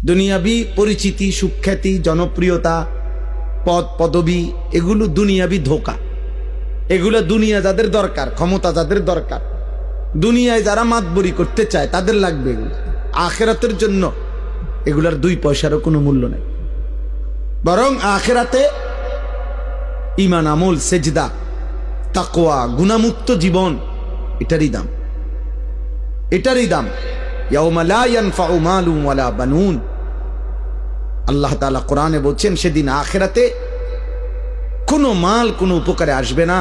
দুনিয়াবি পরিচিতি, সুখ্যাতি, জনপ্রিয়তা, পদ পদবি, এগুলো দুনিয়াবি ধোঁকা। এগুলো দুনিয়া যাদের দরকার, ক্ষমতা যাদের দরকার, দুনিয়ায় যারা মাতবরি করতে চায় তাদের লাগবে এগুলো। আখিরাতের জন্য এগুলার 2 পয়সারও কোনো মূল্য নেই। বরং আখিরাতে ঈমান, আমল, সেজদা, তাকওয়া, গুনাহমুক্ত জীবন, এটারই দাম, এটারই দাম। ইয়াউমা লা ইয়ানফাউ মালুন ওয়ালা বানুন। আল্লাহ তাআলা কোরআনে বলছেন সেদিন আখিরাতে কোনো মাল কোনো উপকারে আসবে না,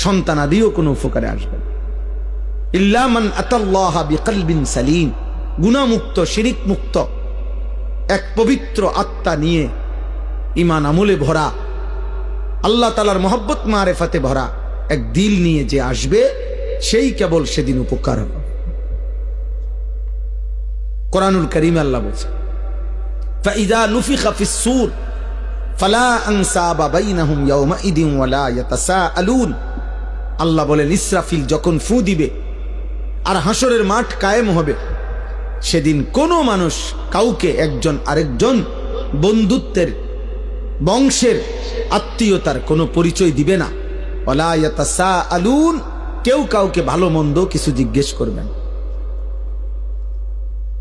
সন্তানাদিও কোনো উপকারে আসবে না। ইল্লা মান আতাল্লাহা বিকলবিন সালিম, গুনাহমুক্ত, শিরিক মুক্ত, এক পবিত্র আত্মা নিয়ে, ঈমান আমলে ভরা, আল্লাহ তাআলার মহব্বত মারেফাতে ভরা এক দিল নিয়ে যে আসবে, সেই কেবল সেদিন উপকার হবে। কোরআনুল কারীমে আল্লাহ বলছে ফাইযা নুফিখা ফিস সূর ফালা আনসাবা বাইনাহুম ইয়াওমাইদিন ওয়ালা ইয়াতাসাআলুন। আল্লাহ বলেন ইসরাফিল যখন ফু দিবে আর হাসরের মাঠ কায়েম হবে, সেদিন কোনো মানুষ কাউকে একজন আরেকজন বন্ধুত্বের, বংশের, আত্মীয়তার কোনো পরিচয় দিবে না। ওয়ালা ইয়াতাসাআলুন, কেউ কাউকে ভালো মন্দ কিছু জিজ্ঞেস করবেন।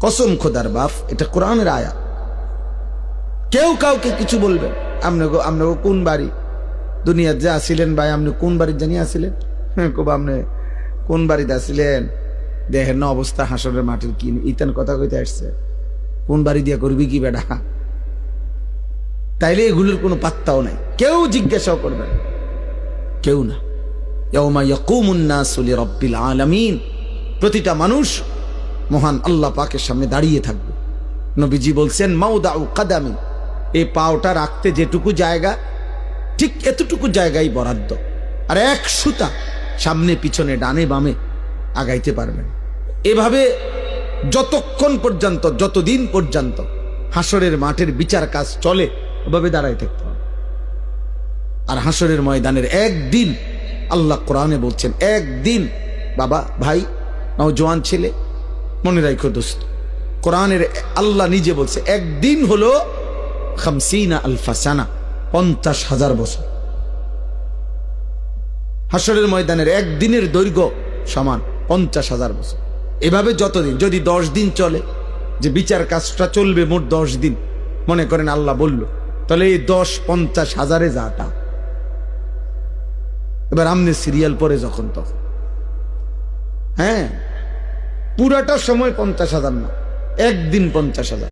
কসম খোদার বাপ, এটা কোরআনের আয়াত। কেউ কাউকে কিছু বলবেন, আপনি কোন বাড়ি দুনিয়ার যে আসিলেন ভাই, আপনি কোন বাড়ির জানি আসিলেন, আপনি কোন বাড়িতে আসিলেন, দেখেন না অবস্থা হাসরের মাঠের, কি ইতান কথা কইতে আসছে, কোন বাড়ি দিয়া করবি কি বেটা। তাইলে এগুলোর কোনো পাত্তাও নাই, কেউ জিজ্ঞাসাও করবেন, কেউ না। ইয়াউমা ইয়াকুমুন নাসু লিরাব্বিল আলামিন, প্রতিটা মানুষ মহান আল্লাহ পাকের সামনে দাঁড়িয়ে থাকবে। নবীজি বলছেন মাউদাউ কাদামি, এই পাওটা রাখতে যেটুকু জায়গা, ঠিক এতটুকু জায়গায় বরাদ্দ, আর 1 সুতা সামনে পিছনে ডানে বামে আগাইতে পারবেন। এভাবে যতক্ষণ পর্যন্ত, যতদিন পর্যন্ত হাসরের মাঠের বিচার কাজ চলে, ওভাবে দাঁড়াই থাকতে হবে। আর হাসরের ময়দানের একদিন, আল্লাহ কোরআনে বলছেন একদিন, বাবা, ভাই, নওজোয়ান ছেলে, মনে রাখো দোস্ত, কোরআনের আল্লাহ নিজে বলছে একদিন হলো 50 আলফা সানা, 50,000 বছর। হাসরের ময়দানের একদিনের দৈর্ঘ্য সমান 50,000 বছর। এভাবে যতদিন, যদি 10 দিন চলে, যে বিচার কাজটা চলবে মোট 10 দিন, মনে করেন আল্লাহ বলল, তাহলে এই 10 50,000-এ যাটা। এবার আমনে সিরিয়াল পরে যখন তখন, হ্যাঁ, পুরাটা সময় 50,000 না, একদিন 50,000।